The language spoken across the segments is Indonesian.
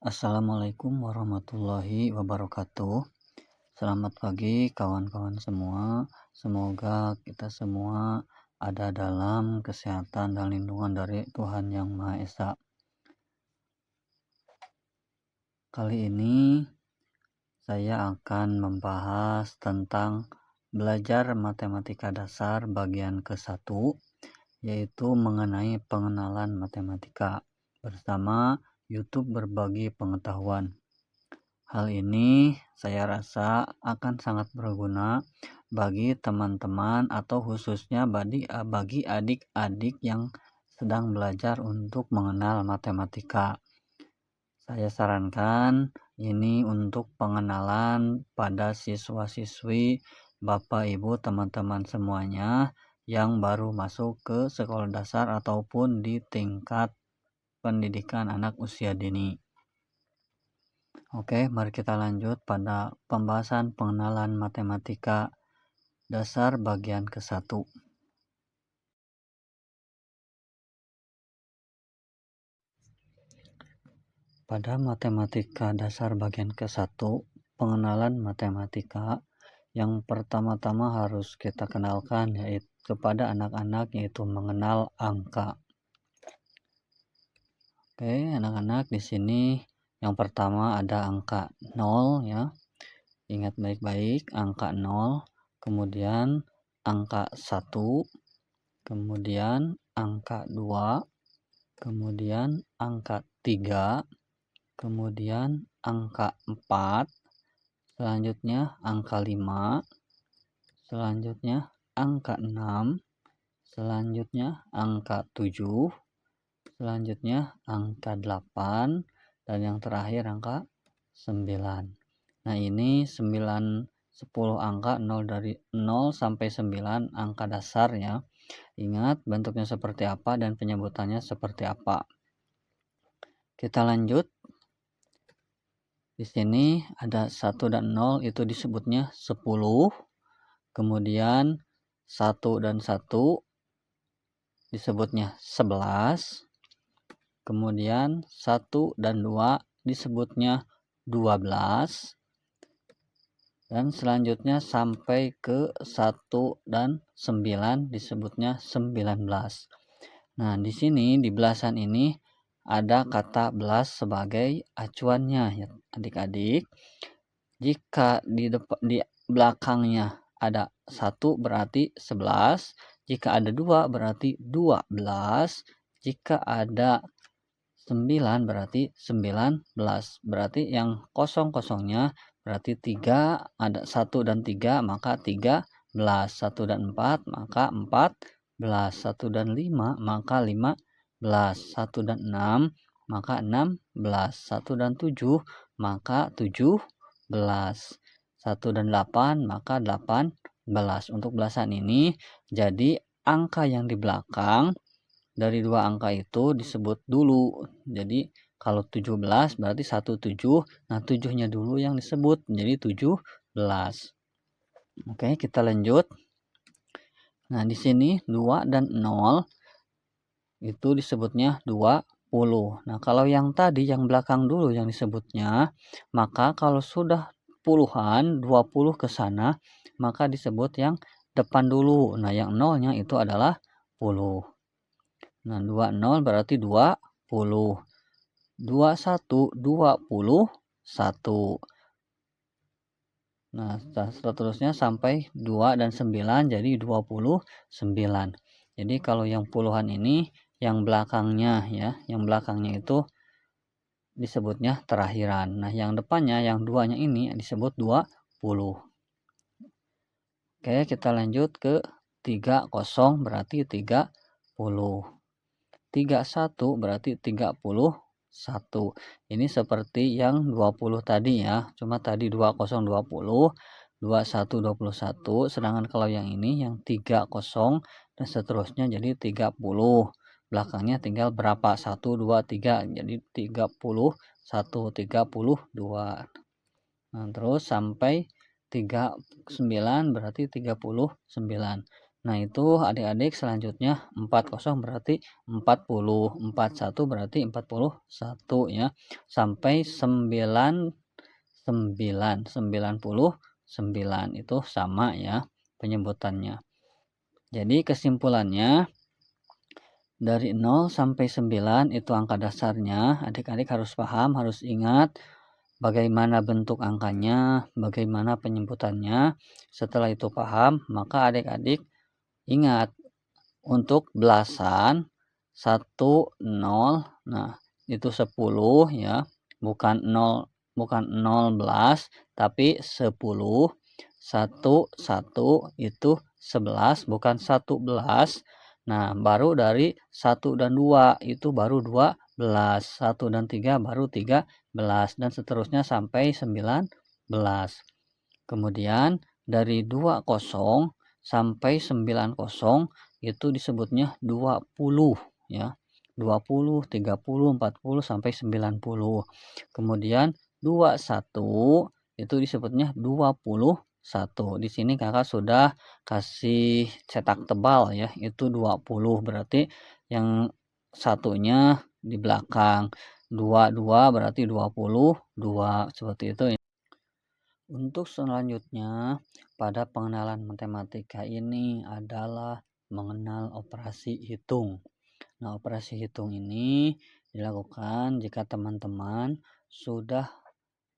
Assalamualaikum warahmatullahi wabarakatuh. Selamat pagi kawan-kawan semua. Semoga kita semua ada dalam kesehatan dan lindungan dari Tuhan Yang Maha Esa. Kali ini saya akan membahas tentang belajar matematika dasar bagian ke-1, yaitu mengenai pengenalan matematika bersama YouTube Berbagi Pengetahuan. Hal ini saya rasa akan sangat berguna bagi teman-teman atau khususnya bagi adik-adik yang sedang belajar untuk mengenal matematika. Saya sarankan ini untuk pengenalan pada siswa-siswi, Bapak Ibu, teman-teman semuanya yang baru masuk ke sekolah dasar ataupun di tingkat pendidikan anak usia dini. Oke, mari kita lanjut pada pembahasan pengenalan matematika dasar bagian ke-1. Pada matematika dasar bagian ke-1, pengenalan matematika, yang pertama-tama harus kita kenalkan yaitu kepada anak-anak, yaitu mengenal angka. Oke, anak-anak, di sini yang pertama ada angka 0 ya. Ingat baik-baik, angka 0, kemudian angka 1, kemudian angka 2, kemudian angka 3, kemudian angka 4, selanjutnya angka 5, selanjutnya angka 6, selanjutnya angka 7, selanjutnya angka 8, dan yang terakhir angka 9. Nah, ini 10 angka 0 sampai 9 angka dasar ya. Ingat bentuknya seperti apa dan penyebutannya seperti apa. Kita lanjut. Di sini ada 1 dan 0, itu disebutnya 10. Kemudian 1 dan 1 disebutnya 11. Kemudian 1 dan 2 disebutnya 12. Dan selanjutnya sampai ke 1 dan 9 disebutnya 19. Nah, di sini di belasan ini ada kata belas sebagai acuannya ya adik-adik. Jika di belakangnya ada 1 berarti 11, jika ada 2 berarti 12, jika ada 9 berarti 19. Berarti yang kosong-kosongnya berarti 3, ada 1 dan 3 maka 13, 1 dan 4 maka 14, 1 dan 5 maka 15, 1 dan 6 maka 16, 1 dan 7 maka 17, 1 dan 8 maka 18. Untuk belasan ini, jadi angka yang di belakang dari dua angka itu disebut dulu. Jadi kalau 17 berarti 17. Nah, 7-nya dulu yang disebut menjadi 17. Oke, kita lanjut. Nah, di sini 2 dan 0 itu disebutnya 20. Nah, kalau yang tadi yang belakang dulu yang disebutnya, maka kalau sudah puluhan 20 ke sana, maka disebut yang depan dulu. Nah, yang nolnya itu adalah 10. Nah, 20 berarti 20. 21, 21. Nah, seterusnya sampai 2 dan 9 jadi 29. Jadi kalau yang puluhan ini yang belakangnya ya, yang belakangnya itu disebutnya terakhiran. Nah, yang depannya yang duanya ini disebut 20. Oke, kita lanjut ke 30 berarti 30. 31 berarti 31. Ini seperti yang 20 tadi ya. Cuma tadi 20 20, 21 21, sedangkan kalau yang ini yang 30 dan seterusnya jadi 30. Belakangnya tinggal berapa? 1 2 3. Jadi 31 32. Nah, terus sampai 39 berarti 39. Nah, itu adik-adik selanjutnya 40 berarti 40, 41 berarti 41 ya, sampai 99 itu sama ya penyebutannya. Jadi kesimpulannya dari 0 sampai 9 itu angka dasarnya, adik-adik harus paham, harus ingat bagaimana bentuk angkanya, bagaimana penyebutannya. Setelah itu paham, maka adik-adik ingat untuk belasan 10, nah itu 10 ya, bukan 0 belas tapi 10. 1 itu 11 bukan 11. Nah, baru dari 1 dan 2 itu baru 12, 1 dan 3 baru 13 dan seterusnya sampai 19. Kemudian dari 20 sampai 90 itu disebutnya 20 ya. 20, 30, 40 sampai 90. Kemudian 21 itu disebutnya 21. Di sini Kakak sudah kasih cetak tebal ya, itu 20 berarti yang satunya di belakang. 22 berarti 22 seperti itu. Untuk selanjutnya, pada pengenalan matematika ini adalah mengenal operasi hitung. Nah, operasi hitung ini dilakukan jika teman-teman sudah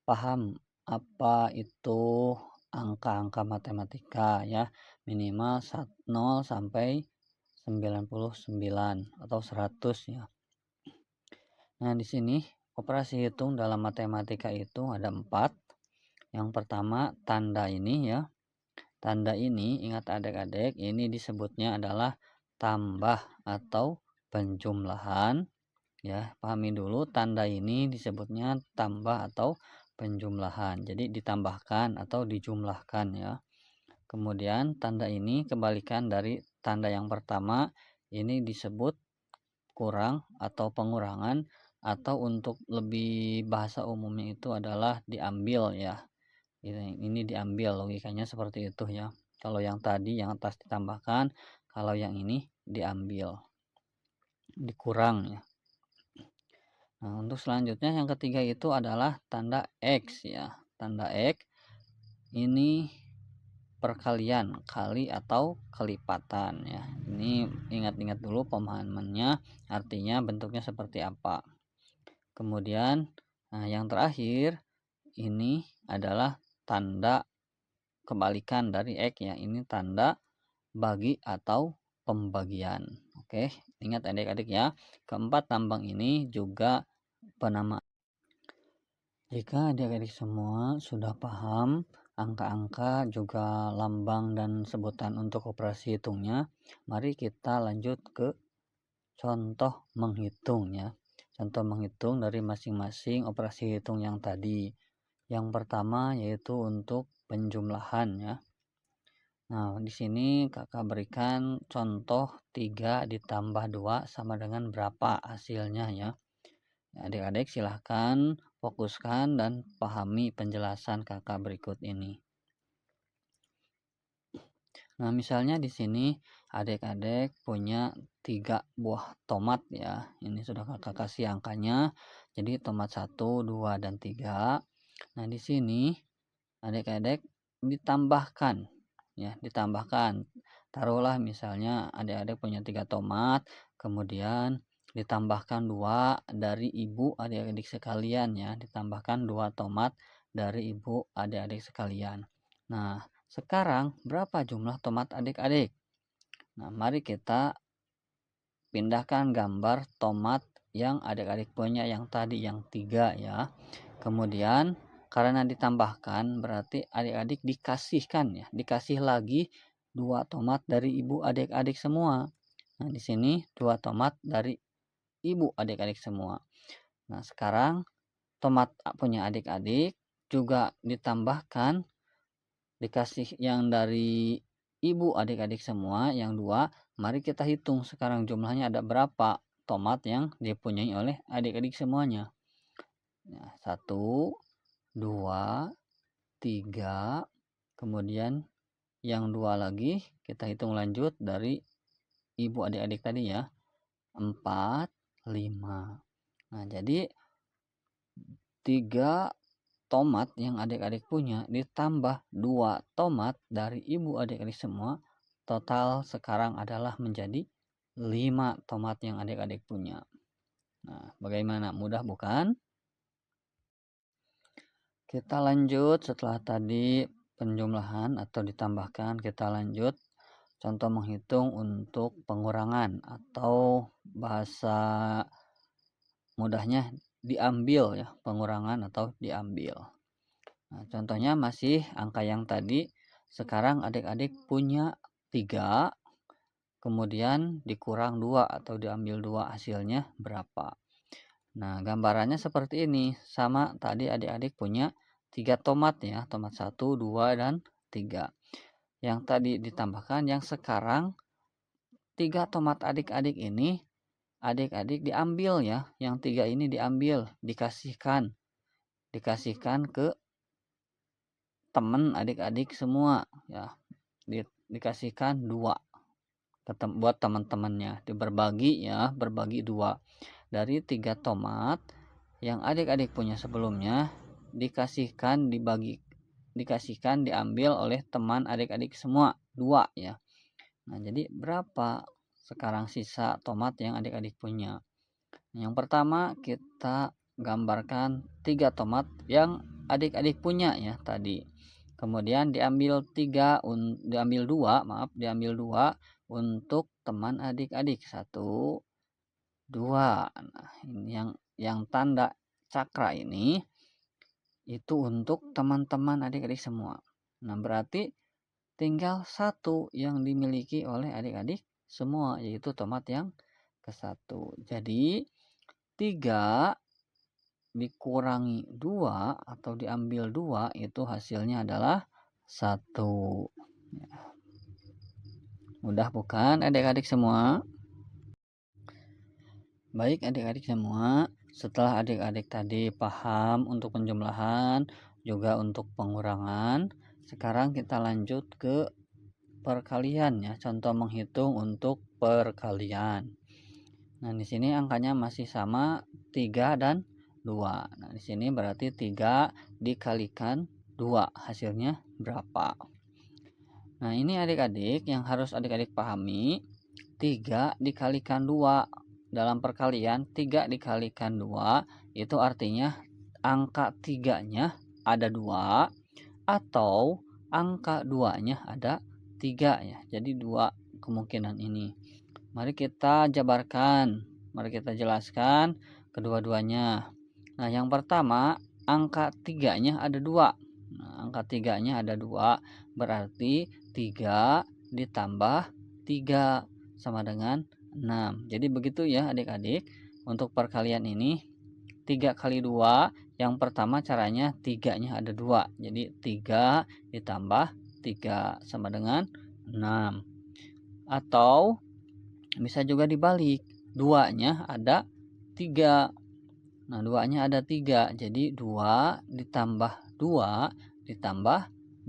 paham apa itu angka-angka matematika ya, minimal 0 sampai 99 atau 100 ya. Nah, di sini operasi hitung dalam matematika itu ada 4. Yang pertama tanda ini ya. Tanda ini ingat adik-adik, ini disebutnya adalah tambah atau penjumlahan ya. Pahami dulu, tanda ini disebutnya tambah atau penjumlahan. Jadi ditambahkan atau dijumlahkan ya. Kemudian tanda ini kebalikan dari tanda yang pertama, ini disebut kurang atau pengurangan, atau untuk lebih bahasa umumnya itu adalah diambil ya. Ini diambil, logikanya seperti itu ya. Kalau yang tadi yang atas ditambahkan, kalau yang ini diambil, dikurang ya. Nah, untuk selanjutnya yang ketiga itu adalah tanda X ya. Tanda X ini perkalian, kali atau kelipatan ya. Ini ingat-ingat dulu pemahamannya, artinya bentuknya seperti apa. Kemudian yang terakhir ini adalah tanda kebalikan dari X ya, ini tanda bagi atau pembagian. Oke, ingat adik-adik ya, keempat tambang ini juga penamaan. Jika adik-adik semua sudah paham angka-angka juga lambang dan sebutan untuk operasi hitungnya, mari kita lanjut ke contoh menghitung ya. Contoh menghitung dari masing-masing operasi hitung yang tadi. Yang pertama yaitu untuk penjumlahan ya. Nah, di sini Kakak berikan contoh 3 ditambah 2 sama dengan berapa hasilnya ya. Adik-adik silahkan fokuskan dan pahami penjelasan Kakak berikut ini. Nah, misalnya di sini adik-adik punya 3 buah tomat ya. Ini sudah Kakak kasih angkanya. Jadi tomat 1, 2, dan 3. Nah, di sini adik-adik ditambahkan ya, ditambahkan. Taruhlah misalnya adik-adik punya 3 tomat, kemudian ditambahkan 2 dari ibu adik-adik sekalian ya, ditambahkan 2 tomat dari ibu adik-adik sekalian. Nah, sekarang berapa jumlah tomat adik-adik? Nah, mari kita pindahkan gambar tomat yang adik-adik punya yang tadi yang 3 ya. Kemudian karena ditambahkan berarti adik-adik dikasihkan ya, dikasih lagi 2 tomat dari ibu adik-adik semua. Nah, di sini 2 tomat dari ibu adik-adik semua. Nah, sekarang tomat punya adik-adik juga ditambahkan, dikasih yang dari ibu adik-adik semua yang 2. Mari kita hitung sekarang jumlahnya ada berapa tomat yang dipunyai oleh adik-adik semuanya. Nah, 1, 2, 3, kemudian yang 2 lagi kita hitung lanjut dari ibu adik-adik tadi ya. 4, 5. Nah, jadi 3 tomat yang adik-adik punya ditambah 2 tomat dari ibu adik-adik semua, total sekarang adalah menjadi 5 tomat yang adik-adik punya. Nah, bagaimana? Mudah bukan? Kita lanjut setelah tadi penjumlahan atau ditambahkan, kita lanjut contoh menghitung untuk pengurangan atau bahasa mudahnya diambil ya, pengurangan atau diambil. Nah, contohnya masih angka yang tadi, sekarang adik-adik punya 3, kemudian dikurang 2 atau diambil 2, hasilnya berapa? Nah, gambarannya seperti ini, sama tadi adik-adik punya 3 tomat ya, tomat 1, 2, dan 3. Yang tadi ditambahkan, yang sekarang 3 tomat adik-adik ini, adik-adik diambil ya, yang 3 ini diambil, dikasihkan ke teman adik-adik semua ya, dikasihkan 2 buat teman-temannya, berbagi ya, berbagi 2 dari 3 tomat yang adik-adik punya sebelumnya, dikasihkan diambil oleh teman adik-adik semua 2 ya. Nah, jadi berapa sekarang sisa tomat yang adik-adik punya? Yang pertama kita gambarkan 3 tomat yang adik-adik punya ya tadi. Kemudian diambil 2 untuk teman adik-adik. 1, 2. Nah, ini yang tanda cakra ini itu untuk teman-teman adik-adik semua. Nah, berarti tinggal 1 yang dimiliki oleh adik-adik semua, yaitu tomat yang ke-1. Jadi 3 dikurangi 2 atau diambil 2 itu hasilnya adalah 1. Mudah bukan adik-adik semua? Baik adik-adik semua, setelah adik-adik tadi paham untuk penjumlahan juga untuk pengurangan, sekarang kita lanjut ke perkalian ya, contoh menghitung untuk perkalian. Nah, di sini angkanya masih sama 3 dan 2. Nah, di sini berarti 3 dikalikan 2, hasilnya berapa? Nah, ini adik-adik yang harus adik-adik pahami, 3 dikalikan 2 dalam perkalian, 3 dikalikan 2 itu artinya angka 3-nya ada 2 atau angka 2-nya ada 3 ya. Jadi 2 kemungkinan ini. Mari kita jabarkan, mari kita jelaskan kedua-duanya. Nah, yang pertama, angka 3-nya ada 2. Nah, angka 3-nya ada 2, berarti 3 ditambah 3 sama dengan 6. Jadi begitu ya adik-adik, untuk perkalian ini 3 kali 2, yang pertama caranya 3-nya ada 2. Jadi 3 ditambah 3 sama dengan 6. Atau bisa juga dibalik, 2-nya ada 3. Nah, 2-nya ada 3, jadi 2 ditambah 2 ditambah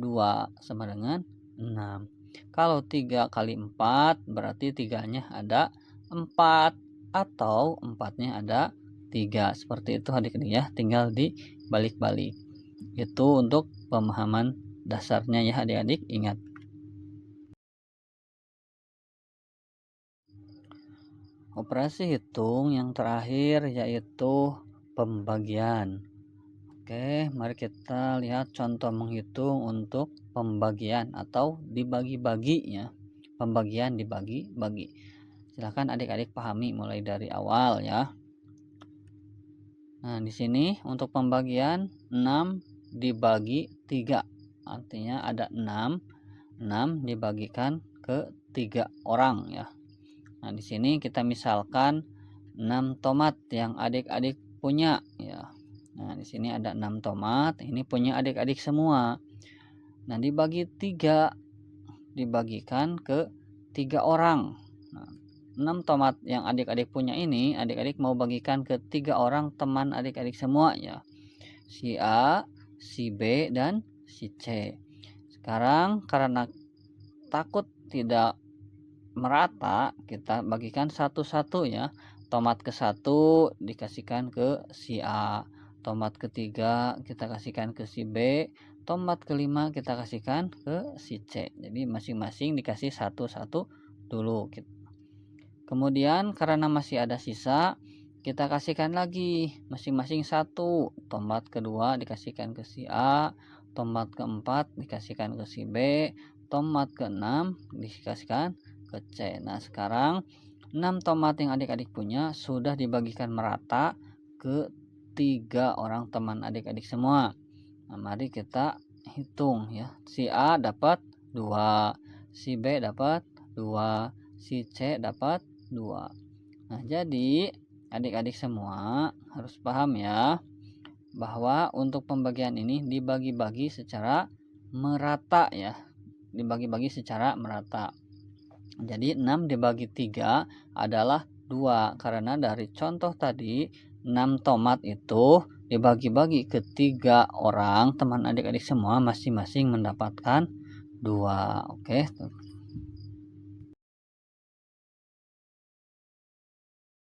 2 sama dengan 6. Kalau 3 kali 4 berarti 3-nya ada 4 atau 4-nya ada 3. Seperti itu adik-adik ya, tinggal dibalik-balik. Itu untuk pemahaman dasarnya ya adik-adik, ingat. Operasi hitung yang terakhir yaitu pembagian. Oke, mari kita lihat contoh menghitung untuk pembagian atau dibagi-bagi ya. Pembagian dibagi-bagi. Silahkan adik-adik pahami mulai dari awal ya. Nah, di sini untuk pembagian 6 dibagi 3. Artinya ada 6 dibagikan ke 3 orang ya. Nah, di sini kita misalkan 6 tomat yang adik-adik punya ya. Nah, di sini ada 6 tomat, ini punya adik-adik semua. Nah, dibagi 3, dibagikan ke 3 orang. Nah, 6 tomat yang adik-adik punya ini, adik-adik mau bagikan ke 3 orang teman adik-adik semua ya. Si A, si B, dan si C. Sekarang karena takut tidak merata, kita bagikan satu-satu ya. Tomat ke-1 dikasihkan ke si A, tomat ketiga kita kasihkan ke si B, tomat kelima kita kasihkan ke si C. Jadi masing-masing dikasih satu-satu dulu. Kemudian karena masih ada sisa, kita kasihkan lagi masing-masing satu. Tomat kedua dikasihkan ke si A, tomat keempat dikasihkan ke si B, tomat keenam dikasihkan ke C. Nah, sekarang 6 tomat yang adik-adik punya sudah dibagikan merata ke 3 orang teman adik-adik semua. Nah, mari kita hitung ya. Si A dapat 2, si B dapat 2, si C dapat 2. Nah, jadi adik-adik semua harus paham ya, bahwa untuk pembagian ini dibagi-bagi secara merata ya. Dibagi-bagi secara merata. Jadi 6 dibagi 3 adalah 2. Karena dari contoh tadi 6 tomat itu dibagi-bagi ke 3 orang teman adik-adik semua, masing-masing mendapatkan 2. Oke,